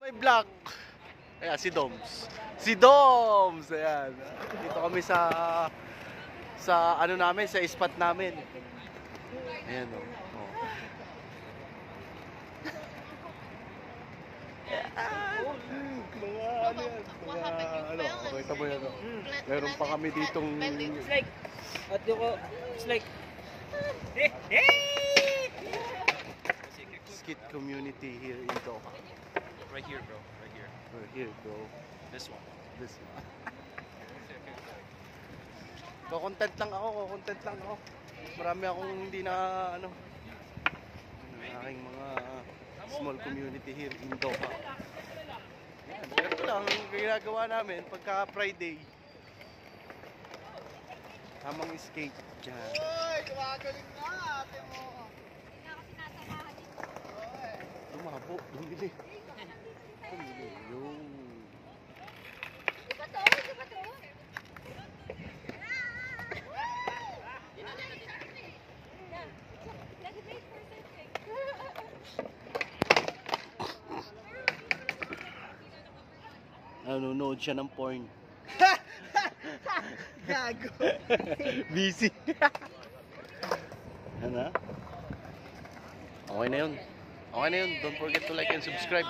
May black. Ayan, si Doms. Si Doms! Ayan. Dito kami sa ano namin, sa spot namin. Ayan o. Oh. Mga ano yan. Mga ano. Kita mo yan. Meron pa kami ditong... It's like, at ko, it's like, skit community here in Doha. Right here, bro. Right here. Right here, bro. This one. This one. Content lang ako. Marami akong hindi na ano. Aking mga small community here in Doha. Yan, ito lang ang ginagawa namin pagka Friday. Tamang skate dyan. Uy! Gumagaling na ate mo! Tumabo, bumili. Yung... Nanonood siya ng porn. Gago! Busy. Ano? Okay na yun. Don't forget to like and subscribe.